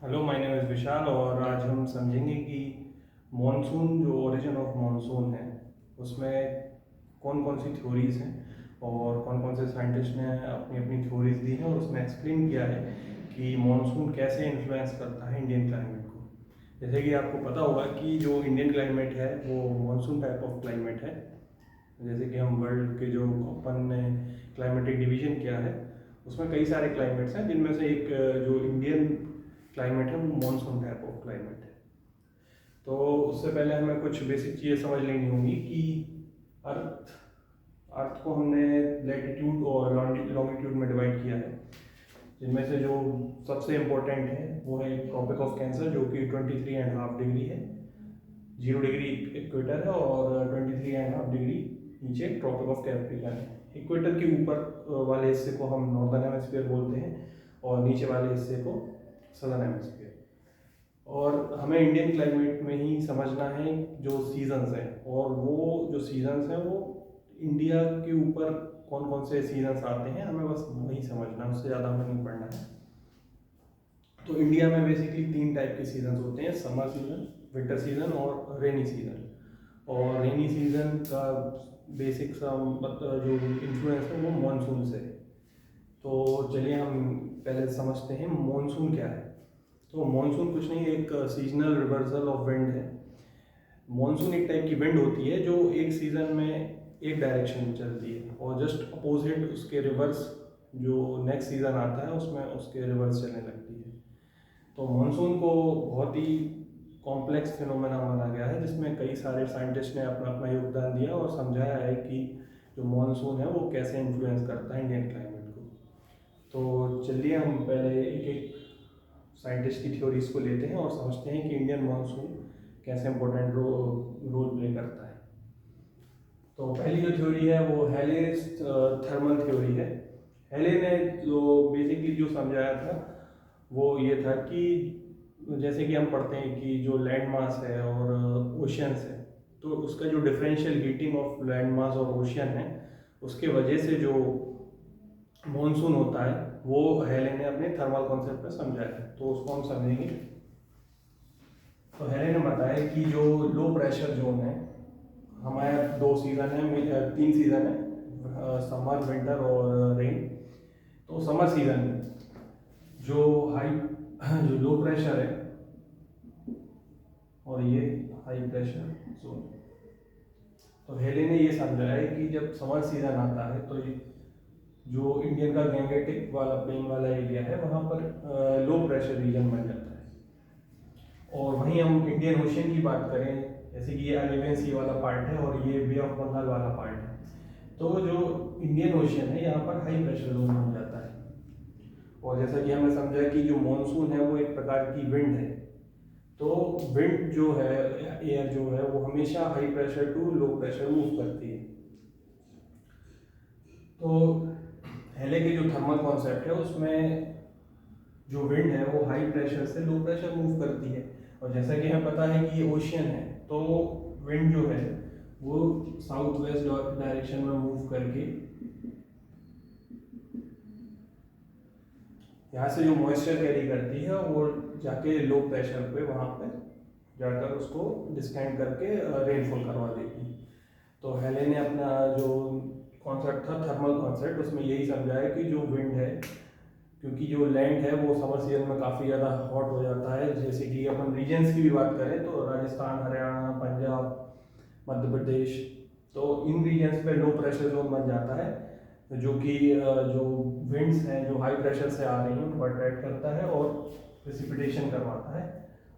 Hello, my name is विशाल और आज हम समझेंगे कि मॉनसून जो ओरिजिन ऑफ मॉनसून है उसमें कौन कौन सी थ्योरीज हैं और कौन कौन से साइंटिस्ट ने अपनी अपनी थ्योरीज दी हैं और उसमें एक्सप्लेन किया है कि मॉनसून कैसे इन्फ्लुएंस करता है इंडियन क्लाइमेट को। जैसे कि आपको पता होगा कि जो इंडियन क्लाइमेट है वो मॉनसून टाइप ऑफ क्लाइमेट है। जैसे कि हम वर्ल्ड के जो अपन ने क्लाइमेटिक डिवीजन किया है उसमें कई सारे क्लाइमेट्स हैं, जिनमें से एक जो इंडियन क्लाइमेट है वो मॉनसून टाइप ऑफ क्लाइमेट है। तो उससे पहले हमें कुछ बेसिक चीज़ें समझ लेनी होंगी कि अर्थ अर्थ को हमने लैटिट्यूड और लॉन्गिट्यूड में डिवाइड किया है, जिनमें से जो सबसे इम्पोर्टेंट है वो है ट्रॉपिक ऑफ कैंसर, जो कि 23.5 डिग्री है। 0 डिग्री इक्वेटर है और 23.5 डिग्री नीचे ट्रॉपिक ऑफ कैप्रिकॉर्न है। इक्वेटर के ऊपर वाले हिस्से को हम नॉर्दर्न हेमिस्फीयर बोलते हैं और नीचे वाले हिस्से को सदर्न हेमिस्फीयर। और हमें इंडियन क्लाइमेट में ही समझना है जो सीजन्स हैं, और वो जो सीजन्स हैं वो इंडिया के ऊपर कौन कौन से सीजन्स आते हैं हमें बस वही समझना है, उससे ज़्यादा हमें नहीं पढ़ना है। तो इंडिया में बेसिकली 3 टाइप के सीजन्स होते हैं: समर सीजन, विंटर सीजन और रेनी सीजन। और रेनी सीजन का बेसिक सा जो इन्फ्लुएंस है वो मानसून से है। तो चलिए हम पहले समझते हैं मानसून क्या है। तो मानसून कुछ नहीं, एक सीजनल रिवर्सल ऑफ विंड है। मानसून एक टाइप की विंड होती है जो एक सीजन में एक डायरेक्शन में चलती है और जस्ट अपोजिट उसके रिवर्स जो नेक्स्ट सीजन आता है उसमें उसके रिवर्स चलने लगती है। तो मानसून को बहुत ही कॉम्प्लेक्स फिनोमेना माना गया है, जिसमें कई सारे साइंटिस्ट ने अपना अपना योगदान दिया और समझाया है कि जो मानसून है वो कैसे इन्फ्लुएंस करता है इंडियन क्लाइमेट को। तो चलिए हम पहले एक एक साइंटिस्ट की थ्योरीज को लेते हैं और समझते हैं कि इंडियन मानसून कैसे इंपॉर्टेंट रोल प्ले करता है। तो पहली जो थ्योरी है वो हेलेस थर्मल थ्योरी है। हेले ने जो बेसिकली जो समझाया था वो ये था कि जैसे कि हम पढ़ते हैं कि जो लैंड मास है और ओशियंस है, तो उसका जो differential heating of land mass और ओशियन है उसके वजह से जो मॉनसून होता है वो हेले ने अपने थर्मल कॉन्सेप्ट में समझाया है। तो उसको हम समझेंगे। तो हेले ने बताया कि जो लो प्रेशर जोन है, हमारे 2 सीज़न है, 3 सीज़न है, समर, विंटर और रेन। तो समर सीज़न में जो जो लो प्रेशर है और ये हाई प्रेशर जोन। तो हेले ने ये समझाया है कि जब समर सीज़न आता है तो ये जो इंडियन का गैंगेटिक वाला प्लेन वाला एरिया है वहाँ पर लो प्रेशर रीजन बन जाता है। और वहीं हम इंडियन ओशियन की बात करें, जैसे कि ये अरेबियन सी वाला पार्ट है और ये बे ऑफ बंगाल वाला पार्ट है, तो जो इंडियन ओशियन है यहाँ पर हाई प्रेशर जोन बन जाता है। और जैसा कि हमने समझा कि जो मॉनसून है वो एक प्रकार की विंड है। तो विंड जो है, एयर जो है, वो हमेशा high pressure to low pressure move करती है। तो हेले के जो थर्मल कॉन्सेप्ट है उसमें जो विंड है वो हाई प्रेशर से लो प्रेशर मूव करती है। और जैसा कि हमें पता है कि ये ओशियन है, तो विंड जो है वो साउथ वेस्ट डायरेक्शन में मूव करके यहाँ से जो मॉइस्चर कैरी करती है वो जाके लो प्रेशर पे वहाँ पे जाकर उसको डिस्टेंड करके रेनफॉल करवा देती है। तो हेले ने अपना जो कॉन्सेप्ट था थर्मल कॉन्सेप्ट उसमें यही समझाया कि जो विंड है, क्योंकि जो लैंड है वो समर सीजन में काफ़ी ज़्यादा हॉट हो जाता है। जैसे कि अपन रीजन्स की भी बात करें तो राजस्थान, हरियाणा, पंजाब, मध्य प्रदेश, तो इन रीजन्स पे लो प्रेशर जोन बन जाता है, जो कि जो विंड्स हैं जो हाई प्रेशर से आ रही हैं उनको अट्रैक्ट करता है और प्रेसिपिटेशन करवाता है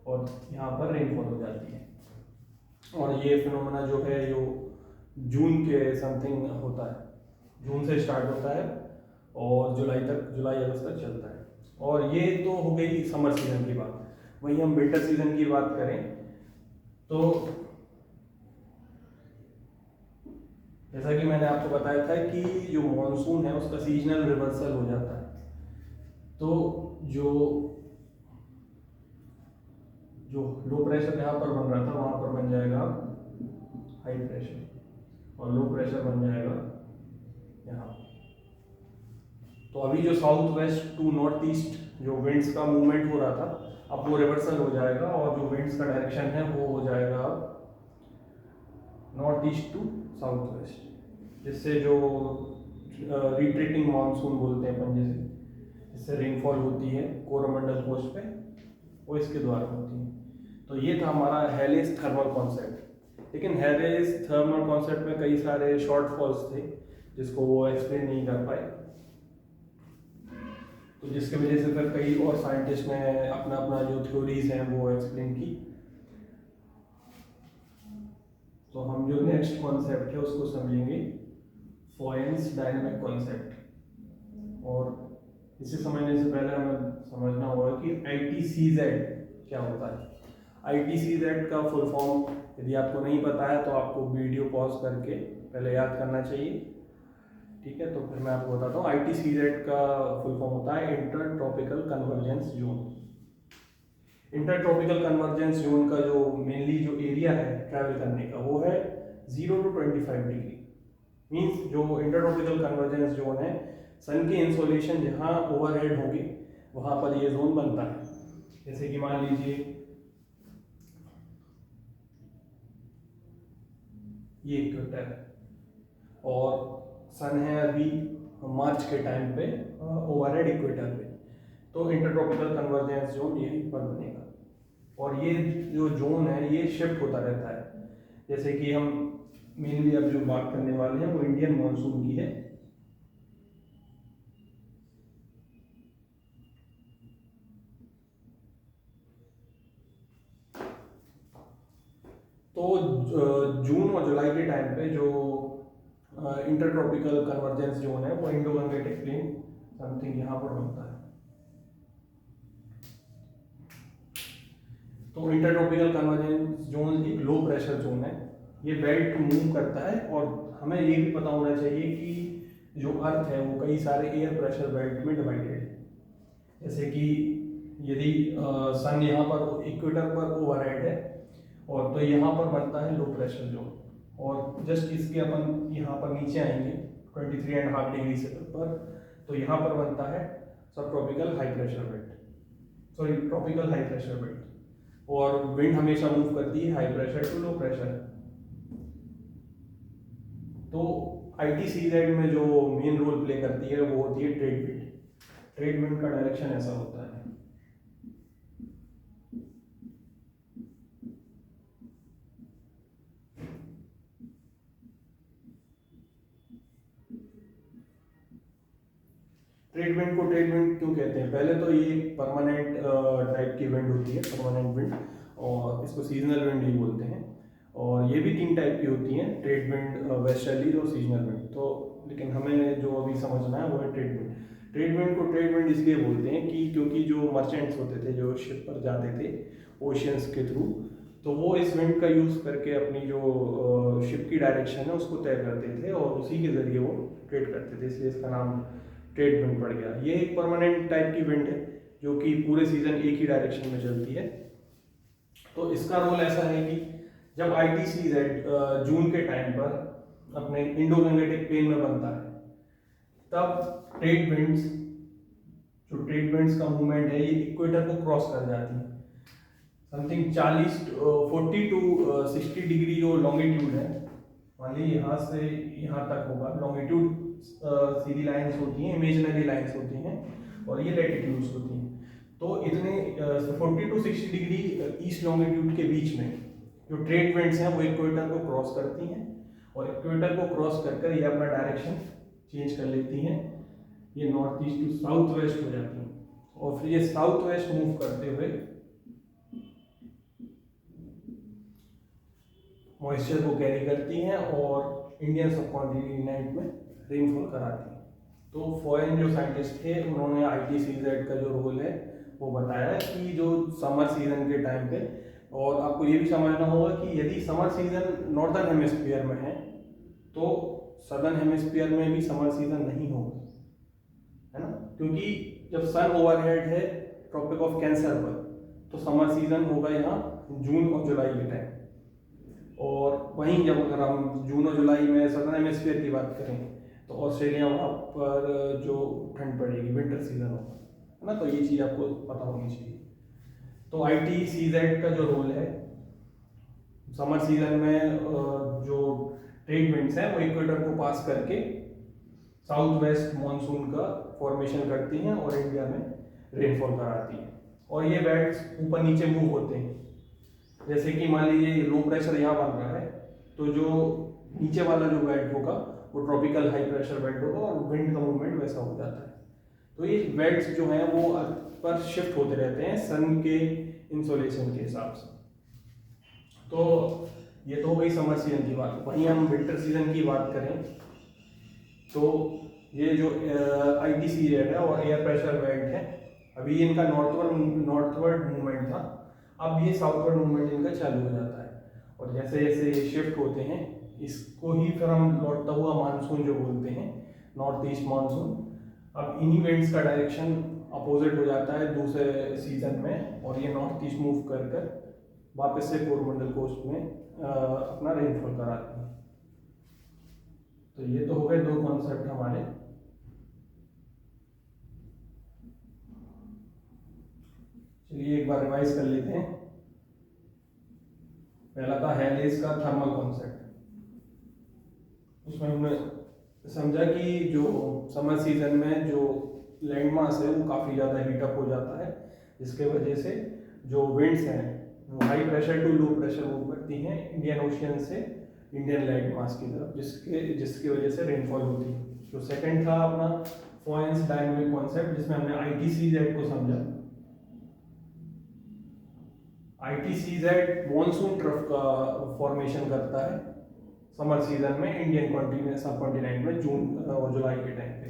और यहाँ पर रेनफॉल हो जाती है। और ये फिनोमेना जो है जो जून के समथिंग होता है, जून से स्टार्ट होता है और जुलाई अगस्त तक चलता है। और ये तो हो गई समर सीजन की बात। वहीं हम विंटर सीजन की बात करें तो जैसा कि मैंने आपको बताया था कि जो मॉनसून है उसका सीजनल रिवर्सल हो जाता है। तो जो जो लो प्रेशर यहाँ पर बन रहा था वहाँ पर बन जाएगा हाई प्रेशर और लो प्रेशर बन जाएगा यहाँ। तो अभी जो south west to north east जो विंड्स का मूवमेंट हो रहा था अब वो रिवर्सल हो जाएगा और जो विंड्स का डायरेक्शन है वो हो जाएगा north east to south west, जिससे जो रिट्रीटिंग मानसून बोलते हैं अपन जिससे रेनफॉल होती है कोरोमंडल कोस्ट पे, वो इसके द्वारा होती है। तो ये था हमारा हेलिस थर्मल कॉन्सेप्ट। लेकिन हेलिस थर्मल कॉन्सेप्ट में कई सारे शॉर्ट फॉल्स थे जिसको वो एक्सप्लेन नहीं कर पाए, तो जिसकी वजह से फिर कई और साइंटिस्ट ने अपना अपना जो थ्योरीज हैं वो एक्सप्लेन की। तो हम जो नेक्स्ट कॉन्सेप्ट है उसको समझेंगे फॉयन्स डायनेमिक कॉन्सेप्ट। और इसे समझने से पहले हमें समझना होगा कि ITCZ क्या होता है। ITCZ का फुल फॉर्म यदि आपको नहीं पता है तो आपको वीडियो पॉज करके पहले याद करना चाहिए, ठीक है। तो फिर मैं आपको बताता हूँ। ITCZ का फुल फॉर्म होता है inter tropical convergence zone. Inter tropical convergence zone का जो मेनली जो एरिया है ट्रैवल करने का वो है 0 to 25 डिग्री। मीन्स जो इंटर ट्रॉपिकल कन्वर्जेंस जोन है, सन की इंसोलेशन जहाँ ओवरहेड होगी वहाँ पर ये जोन बनता है। जैसे कि मान लीजिए ये इक्वेटर है और सन है अभी मार्च के टाइम पे ओवरहेड इक्वेटर पे, तो इंटरट्रॉपिकल कन्वर्जेंस जोन यहीं पर बनेगा। और ये जो जोन है ये शिफ्ट होता रहता है। जैसे कि हम मेनली अब जो बात करने वाले हैं वो इंडियन मॉनसून की है। तो जून और जुलाई के टाइम पे जो इंटरट्रॉपिकल कन्वर्जेंस जोन है वो इंडो गंगेटिक प्लेन समथिंग यहाँ पर बनता है। तो इंटरट्रॉपिकल कन्वर्जेंस जोन एक लो प्रेशर जोन है, ये बेल्ट मूव करता है। और हमें ये भी पता होना चाहिए कि जो अर्थ है वो कई सारे एयर प्रेशर बेल्ट में डिवाइडेड है। जैसे कि यदि सन यहाँ पर इक्वेटर पर ओवरहेड है और तो यहाँ पर बनता है लो प्रेशर जोन, और जस्ट इसके अपन यहाँ पर नीचे आएंगे 23.5 डिग्री से पर, तो यहाँ पर बनता है subtropical high pressure belt, sorry tropical high pressure belt. और विंड हमेशा मूव करती है high pressure to low pressure. तो ITCZ में जो मेन रोल प्ले करती है वो होती है ट्रेड विंड। ट्रेड विंड का डायरेक्शन ऐसा होता है। ट्रेड विंड को ट्रेड विंड क्यों कहते हैं? पहले तो ये परमानेंट टाइप की विंड होती है, परमानेंट विंड, और इसको सीजनल विंड ही बोलते हैं। और ये भी 3 टाइप की होती हैं, ट्रेड विंड, वेस्टर्ली और सीजनल विंड। तो लेकिन हमें जो अभी समझना है वो है ट्रेड विंड। ट्रेड विंड को ट्रेड विंड इसलिए बोलते हैं कि क्योंकि जो मर्चेंट्स होते थे जो शिप पर जाते थे ओशियंस के थ्रू, तो वो इस विंड का यूज़ करके अपनी जो शिप की डायरेक्शन है उसको तय करते थे और उसी के ज़रिए वो ट्रेड करते थे, इसलिए इसका नाम ट्रेड विंड पड़ गया। ये एक परमानेंट टाइप की विंड है जो कि पूरे सीजन एक ही डायरेक्शन में चलती है। तो इसका रोल ऐसा है कि जब ITCZ जून के टाइम पर अपने इंडो गंगेटिक प्लेन में बनता है, तब ट्रेड विंड्स का मूवमेंट है ये इक्वेटर को क्रॉस कर जाती है। समथिंग 40 टू 60 डिग्री जो लॉन्गिट्यूड है, मान लीजिए यहाँ से यहाँ तक होगा लॉन्गिट्यूड, सीधी लाइंस होती हैं, इमेजिनरी लाइंस होती हैं, और ये लैटिट्यूड्स होती हैं। तो इतने 40 टू 60 डिग्री ईस्ट लॉन्गिट्यूड के बीच में जो ट्रेड विंड्स हैं वो इक्वेटर को क्रॉस करती हैं, और इक्वेटर को क्रॉस कर ये अपना डायरेक्शन चेंज कर लेती हैं, ये north east to south west हो जाती हैं, और फिर ये साउथ वेस्ट मूव करते हुए मॉइस्चर को कैरी करती हैं और इंडियन सबकॉन्टिनेंट में रेनफॉल कराती हैं। तो फॉरेन जो साइंटिस्ट थे उन्होंने ITCZ का जो रोल है वो बताया कि जो समर सीजन के टाइम पे, और आपको ये भी समझना होगा कि यदि समर सीजन नॉर्दर्न हेमिस्फीयर में है तो सदर्न हेमिस्फीयर में भी समर सीजन नहीं होगा, है ना, क्योंकि जब सन ओवरहेड है ट्रॉपिक ऑफ कैंसर पर तो समर सीजन होगा यहाँ जून और जुलाई के टाइम। और वहीं जब अगर हम जून और जुलाई में सदर्न हेमिस्फीयर की बात करें तो ऑस्ट्रेलिया वहाँ पर जो ठंड पड़ेगी विंटर सीजन होगा, है ना। तो ये चीज़ आपको पता होनी चाहिए। तो ITCZ का जो रोल है समर सीजन में, जो ट्रेड विंड्स हैं वो इक्वेटर को पास करके साउथ वेस्ट मानसून का फॉर्मेशन करती हैं और इंडिया में रेनफॉल कराती हैं। और ये बेल्ट्स ऊपर नीचे मूव होते हैं। जैसे कि मान लीजिए लो प्रेशर यहाँ बन रहा है, तो जो नीचे वाला जो बेल्ट होगा वो ट्रॉपिकल हाई प्रेशर बेल्ट होगा और विंड का मूवमेंट वैसा हो जाता है। तो ये बेल्ट्स जो हैं वो पर शिफ्ट होते रहते हैं सन के इंसोलेशन के हिसाब से। तो ये तो हो गई समर सीजन की बात। वहीं हम विंटर सीजन की बात करें तो ये जो ITCZ है और एयर प्रेशर बेल्ट है, अभी इनका नॉर्थवर्ड मूवमेंट था, अब ये साउथवर्ड मूवमेंट इनका चालू हो जाता है। और जैसे जैसे ये शिफ्ट होते हैं, इसको ही फिर हम लौटता हुआ मानसून जो बोलते हैं, नॉर्थ ईस्ट मानसून। अब इन्हीं विंड्स का डायरेक्शन अपोजिट हो जाता है दूसरे सीजन में, और ये नॉर्थ ईस्ट मूव कर कर वापस से कोरोमंडल कोस्ट में अपना रेनफॉल कराते हैं। तो ये तो हो गए दो कॉन्सेप्ट हमारे। चलिए एक बार रिवाइज कर लेते हैं। पहला था हेलेस का थर्मल कॉन्सेप्ट। उसमें हमने समझा कि जो समर सीजन में जो लैंड मास है वो काफ़ी ज़्यादा हीटअप हो जाता है, जिसके वजह से जो विंड्स हैं वो high pressure to low pressure move करती हैं इंडियन ओशियन से इंडियन लैंड मास की तरफ, जिसकी वजह से रेनफॉल होती है। जो सेकंड था अपना फोएंस डायनामिक कॉन्सेप्ट, जिसमें हमने ITCZ को समझा। ITCZ मॉनसून ट्रफ का फॉर्मेशन करता है समर सीजन में इंडियन सब कॉन्टिनेंट में जून और जुलाई के टाइम पे,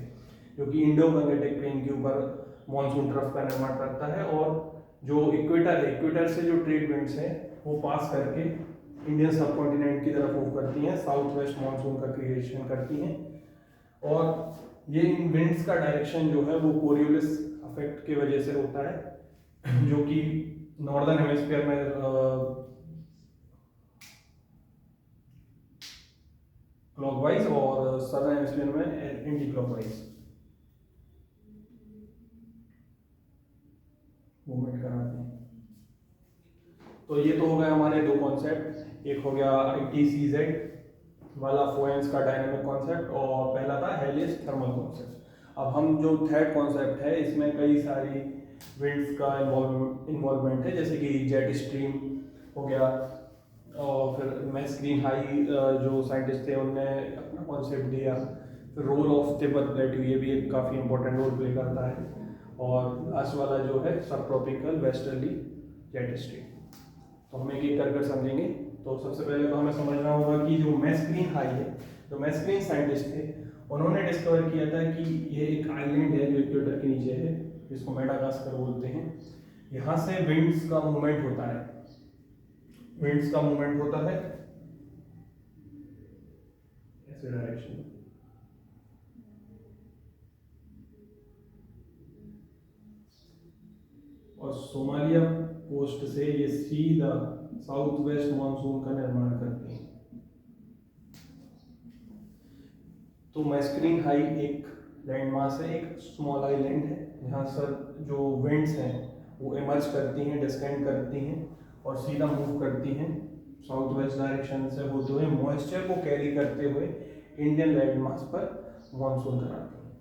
जो कि इंडो गंगेटिक प्लेन के ऊपर मॉनसून ट्रफ का निर्माण करता है। और जो इक्वेटर है, इक्वेटर से जो ट्रेड विंड्स हैं वो पास करके इंडियन सब कॉन्टिनेंट की तरफ मूव करती हैं, साउथ वेस्ट मानसून का क्रिएशन करती हैं। और ये इन विंड्स का डायरेक्शन जो है वो कोरियोलिस इफेक्ट की वजह से होता है, जो कि नॉर्दर्न हेमिस्फीयर में क्लॉकवाइज और सदर्न हेमिस्फीयर में एंटी क्लॉकवाइज मूवमेंट कराते हैं। तो ये तो हो गए हमारे दो कॉन्सेप्ट। एक हो गया ITCZ वाला फोएंस का डायनामिक कॉन्सेप्ट, और पहला था हेलिस थर्मल कॉन्सेप्ट। अब हम जो थर्ड कॉन्सेप्ट है, इसमें कई सारी विंड्स का इन्वॉल्वमेंट है, जैसे कि जेट स्ट्रीम हो गया, और फिर मैस्क्रीन हाई जो साइंटिस्ट थे उनने अपना कॉन्सेप्ट दिया। फिर रोल ऑफ तिब्बत प्लेट्यू, ये भी एक काफ़ी इंपॉर्टेंट रोल प्ले करता है। और लास्ट वाला जो है सब ट्रॉपिकल वेस्टर्ली जेट स्ट्रीम। तो हम एक एक कर समझेंगे। तो सबसे पहले तो हमें समझना होगा कि जो मैस्क्रीन हाई है, जो मैस्क्रीन साइंटिस्ट थे, उन्होंने डिस्कवर किया था कि ये एक आइलैंड है जो इक्वेटर के नीचे है, जिसको मेडागास्कर बोलते हैं। यहाँ से विंड्स का मूवमेंट होता है, विंड्स का मूवमेंट होता है ऐसे डायरेक्शन में। और सोमालिया कोस्ट से ये सीधा साउथ वेस्ट मानसून का निर्माण करते हैं। तो मैस्क्रीन हाई एक लैंड मास है, एक स्मॉल आइलैंड है, जहाँ सर जो विंड्स हैं वो इमर्ज करती हैं, डिस्टेंड करती हैं और सीधा मूव करती हैं साउथ वेस्ट डायरेक्शन से होते हुए, मॉइस्चर को कैरी करते हुए इंडियन लैंड मास पर मानसून कराती हैं।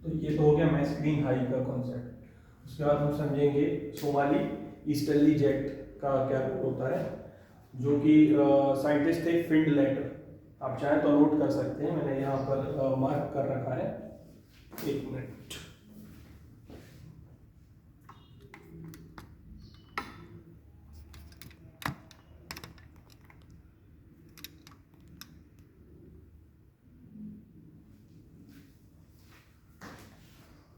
तो ये तो हो गया मैस्क्रीन हाई का कॉन्सेप्ट। उसके बाद हम समझेंगे सोमाली ईस्टर्ली जेट का क्या रोल होता है, जो कि साइंटिस्ट थे फिंडलैंडर। आप चाहें तो नोट कर सकते हैं, मैंने यहाँ पर मार्क कर रखा है। एक मिनट।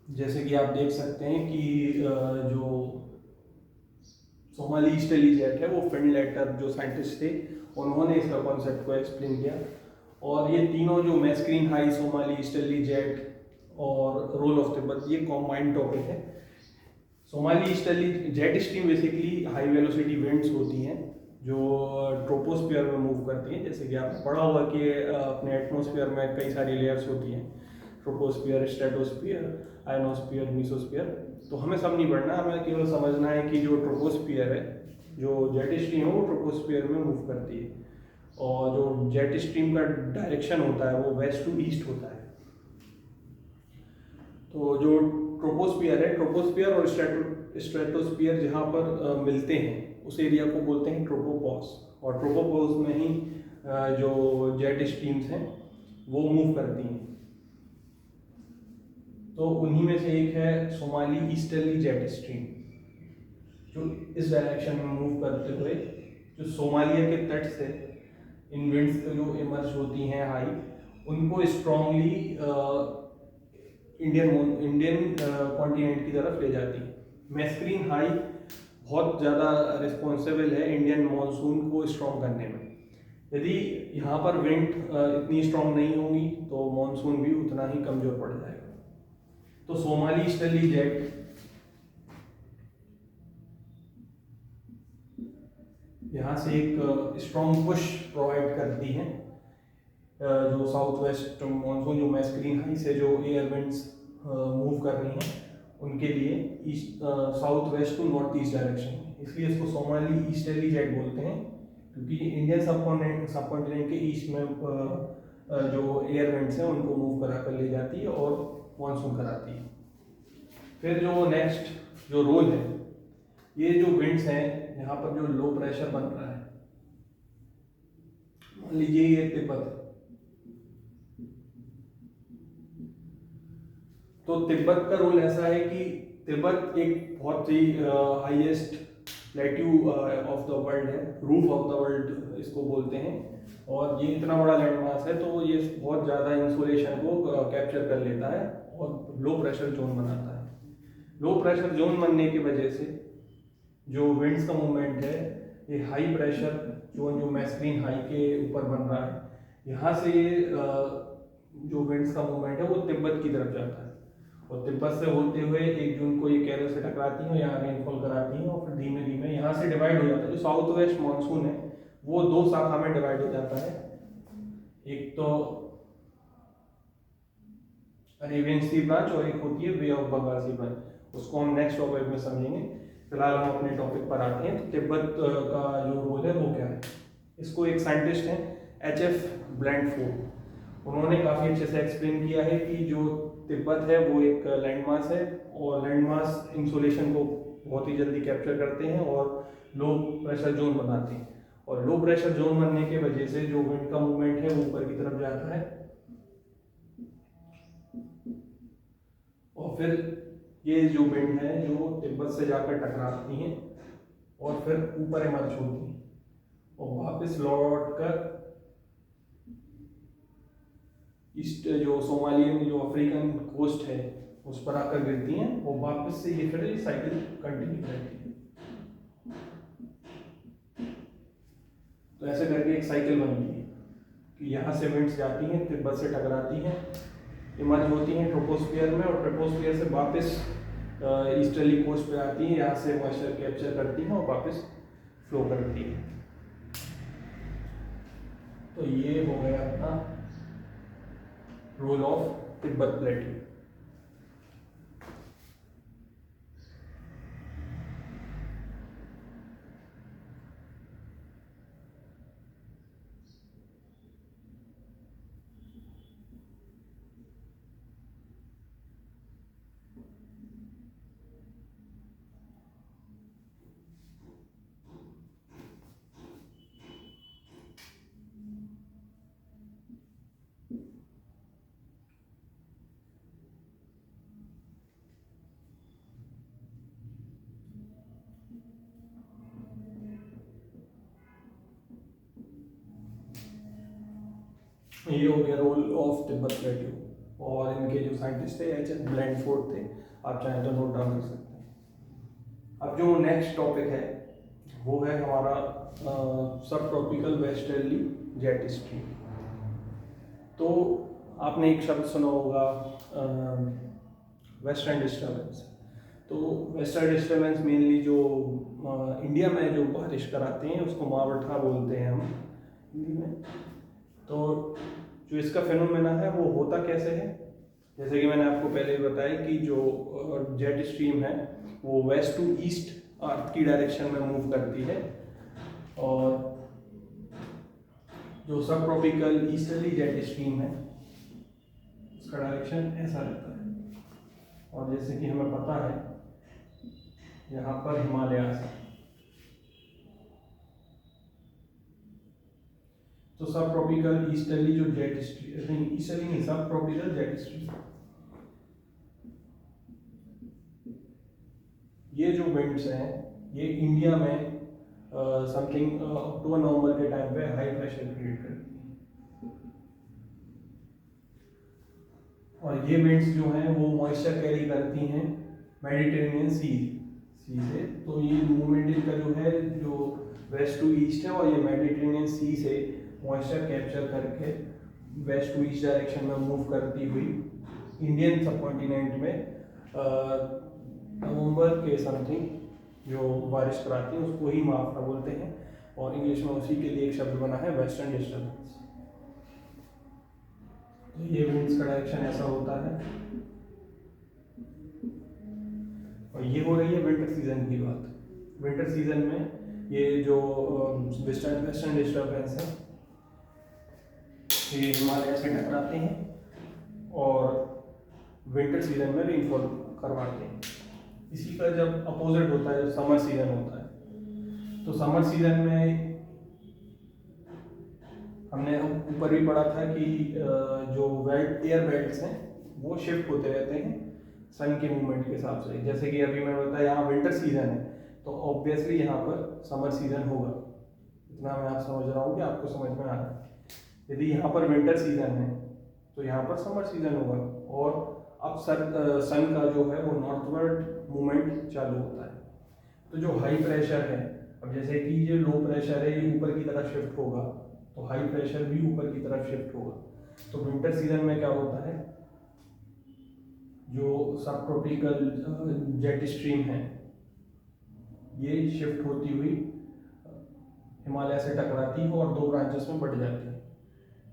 जैसे कि आप देख सकते हैं कि जो सोमाली ईस्टर्ली जेट है वो फिंडलैंडर जो साइंटिस्ट थे उन्होंने इसका कॉन्सेप्ट को एक्सप्लेन किया। और ये तीनों जो मैस्क्रीन हाई, सोमाली ईस्टर्ली जेट और रोल ऑफ तिब्बत, ये कॉम्बाइंड टॉपिक है। Somali easterly jet stream basically high velocity winds होती हैं जो ट्रोपोस्फियर में मूव करती हैं। जैसे कि आपने पढ़ा होगा कि अपने एटमॉस्फेयर में कई सारी लेयर्स होती हैं। Troposphere, stratosphere, ionosphere, mesosphere. तो हमें सब नहीं पढ़ना, हमें केवल समझना है कि जो ट्रोपोस्फियर है, जो जेट स्ट्रीम है वो ट्रोपोस्फियर में मूव करती है, और जो जेट स्ट्रीम का डायरेक्शन होता है वो वेस्ट टू ईस्ट होता है। तो जो ट्रोपोस्फियर है, ट्रोपोस्फियर और स्ट्रेटोस्फियर जहाँ पर मिलते हैं उस एरिया को बोलते हैं ट्रोपोपॉज, और ट्रोपोपॉज में ही जो जेट स्ट्रीम्स हैं वो मूव करती हैं। तो उन्हीं में से एक है सोमाली ईस्टर्ली जेट स्ट्रीम, जो इस डायरेक्शन में मूव करते हुए जो सोमालिया के तट से इन विंड्स जो इमर्ज होती हैं हाई, उनको स्ट्रॉन्गली इंडियन कॉन्टिनेंट की तरफ ले जाती है। मैस्क्रीन हाई बहुत ज़्यादा रिस्पॉन्सिबल है इंडियन मॉनसून को स्ट्रॉन्ग करने में। यदि यहाँ पर विंड इतनी स्ट्रॉन्ग नहीं होगी तो मॉनसून भी उतना ही कमज़ोर पड़ जाएगा। तो सोमाली ईस्टर्ली जेट यहाँ से एक स्ट्रॉन्ग पुश प्रोवाइड करती है, जो साउथ वेस्ट मॉनसून, जो मैस्क्रीन हाई से जो एयर विंड्स मूव कर रही हैं उनके लिए east south west to north east direction, इसलिए इसको सोमाली ईस्टर्ली जेट बोलते हैं, क्योंकि इंडियन सबकॉन्टिनेंट के ईस्ट में जो एयर विंड्स हैं उनको मूव करा कर ले जाती है और मॉनसून कराती है। फिर जो नेक्स्ट जो रोल है, ये जो विंड्स हैं, यहाँ पर जो लो प्रेशर बन रहा है, मान लीजिए ये तिब्बत है, तो तिब्बत का रोल ऐसा है कि तिब्बत एक बहुत ही highest plateau of the world है, रूफ ऑफ द वर्ल्ड इसको बोलते हैं, और ये इतना बड़ा लैंड मास है तो ये बहुत ज़्यादा इंसुलेशन को कैप्चर कर लेता है और लो प्रेशर जोन बनाता है। लो प्रेशर जोन बनने की वजह से जो विंड्स का मूवमेंट है, ये हाई प्रेशर जोन जो मैस्क्रीन हाई के ऊपर बन रहा है, यहाँ से ये जो विंड्स का मूवमेंट है वो तिब्बत की तरफ जाता है, और तिब्बत से होते हुए 1 जून को ये केरल से टकराती हैं और यहाँ रेनफॉल कराती हैं, और फिर धीमे धीमे यहाँ से डिवाइड हो जाता है। जो साउथ वेस्ट मानसून है वो 2 शाखा में डिवाइड हो जाता है, एक तो अरेबियन सी ब्रांच और एक होती है बे ऑफ बंगाल सी ब्रांच, उसको हम नेक्स्ट टॉपिक में समझेंगे। फिलहाल हम अपने टॉपिक पर आते हैं। तो तिब्बत का जो रोल है वो क्या है, इसको एक साइंटिस्ट हैं HF ब्लैंडफोर्ड, उन्होंने काफ़ी अच्छे से एक्सप्लेन किया है कि जो तिब्बत है वो एक लैंडमास है, और लैंडमास इंसुलेशन को बहुत ही जल्दी कैप्चर करते हैं और लो प्रेशर जोन बनाते हैं, और लो प्रेशर जोन बनने के वजह से जो विंड का मूवमेंट है वो ऊपर की तरफ जाता है, और फिर ये जो विंड है जो तिब्बत से जाकर टकराती हैं और फिर ऊपर इमर्ज होती हैं और वापस लौट कर ईस्ट जो सोमालिया में जो अफ्रीकन कोस्ट है उस पर आकर गिरती हैं, और वापस से ये फिर साइकिल कंटिन्यू करती है। तो ऐसे करके एक साइकिल बनती है कि यहाँ से विंड्स जाती हैं, तिब्बत से टकराती हैं, इमर्ज होती हैं ट्रोपोस्फियर में, और ट्रोपोस्फियर से वापस ईस्टर्ली कोस्ट पे आती हैं, यहाँ से मॉइस्चर कैप्चर करती हैं और वापस फ्लो करती हैं। तो ये हो गया अपना रोल ऑफ तिब्बत प्लेट्यू। ये हो गया रोल ऑफ तिब्बत प्लेट्यू, और इनके जो साइंटिस्ट थे HF ब्लैंडफोर्ड थे, आप चाहें तो नोट डाउन कर सकते हैं। अब जो नेक्स्ट टॉपिक है वो है हमारा सब ट्रॉपिकल वेस्टर्ली जेट स्ट्रीम। तो आपने एक शब्द सुना होगा वेस्टर्न डिस्टर्बेंस। तो वेस्टर्न डिस्टर्बेंस मेनली जो इंडिया में जो बारिश कराते हैं उसको मावठा बोलते हैं हम हिंदी में। तो जो इसका फिनोमेना है वो होता कैसे है जैसे कि मैंने आपको पहले ही बताया कि जो जेट स्ट्रीम है वो वेस्ट टू ईस्ट अर्थ की डायरेक्शन में मूव करती है, और जो सब ट्रॉपिकल ईस्टर्ली जेट स्ट्रीम है उसका डायरेक्शन ऐसा रहता है। और जैसे कि हमें पता है यहाँ पर हिमालय है, तो सब ट्रॉपिकल ईस्टर्ली जो जेट स्ट्रीम, नहीं ईस्टर्ली नहीं, सब ट्रॉपिकल जेट स्ट्रीम, ये जो विंड्स हैं ये इंडिया में समथिंग अक्टूबर नवंबर के टाइम पे हाई प्रेशर क्रिएट करती है। और ये विंड्स जो हैं वो मॉइस्चर कैरी करती हैं मेडिटेरेनियन सी से, तो ये मूवमेंट इनका जो है जो वेस्ट टू ईस्ट है, और ये मेडिटेरेनियन सी से मॉइस्चर कैप्चर करके वेस्ट टू ईस्ट डायरेक्शन में मूव करती हुई इंडियन सबकॉन्टिनेंट में नवंबर के समथिंग जो बारिश कराती है उसको ही मावठा बोलते हैं, और इंग्लिश में उसी के लिए एक शब्द बना है वेस्टर्न डिस्टर्बेंस। तो ये विंड्स का डायरेक्शन ऐसा होता है। और ये हो रही है विंटर सीजन की बात। विंटर सीजन में ये जो वेस्टर्न डिस्टर्बेंस है ये हिमालय से टकराते हैं और विंटर सीजन में रेनफॉल करवाते हैं। इसी का जब अपोजिट होता है, जब समर सीजन होता है, तो समर सीजन में हमने ऊपर भी पढ़ा था कि जो एयर बेल्ट्स हैं वो शिफ्ट होते रहते हैं सन के मूवमेंट के हिसाब से। जैसे कि अभी मैंने बताया यहाँ विंटर सीजन है, तो ऑब्वियसली यहाँ पर समर सीजन होगा। इतना मैं आप समझ रहा हूँ कि आपको समझ में आ रहा है। यदि यहाँ पर विंटर सीजन है तो यहाँ पर समर सीजन होगा, और अब सन का जो है वो नॉर्थवर्ड मूवमेंट चालू होता है। तो जो हाई प्रेशर है, अब जैसे कि ये लो प्रेशर है ये ऊपर की तरफ शिफ्ट होगा, तो हाई प्रेशर भी ऊपर की तरफ शिफ्ट होगा। तो विंटर सीजन में क्या होता है, जो सब ट्रॉपिकल जेट स्ट्रीम है ये शिफ्ट होती हुई हिमालय से टकराती है और दो ब्रांचेस में बढ़ जाती है,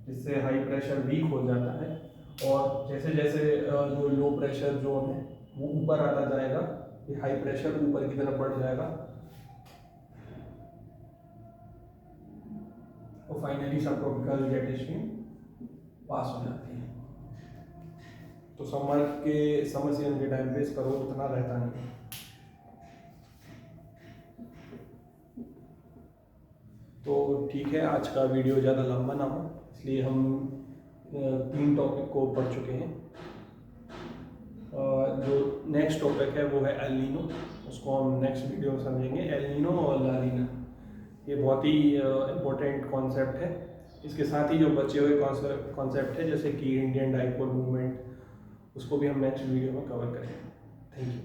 जिससे हाई प्रेशर वीक हो जाता है। और जैसे जैसे जो लो प्रेशर जोन है वो ऊपर आता जाएगा, ये हाई प्रेशर ऊपर की तरफ बढ़ जाएगा, और फाइनली सब ट्रॉपिकल जेट स्ट्रीम पास हो जाती है। तो समर सीजन के टाइम पे इसका रोल उतना रहता नहीं। तो ठीक है, आज का वीडियो ज़्यादा लंबा ना हो इसलिए हम 3 टॉपिक को पढ़ चुके हैं। जो नेक्स्ट टॉपिक है वो है एल नीनो, उसको हम नेक्स्ट वीडियो में समझेंगे। एल नीनो और ला नीना ये बहुत ही इम्पोर्टेंट कॉन्सेप्ट है। इसके साथ ही जो बचे हुए कॉन्सेप्ट है जैसे कि इंडियन डाइपोल मूवमेंट, उसको भी हम नेक्स्ट वीडियो में कवर करेंगे। Thank you.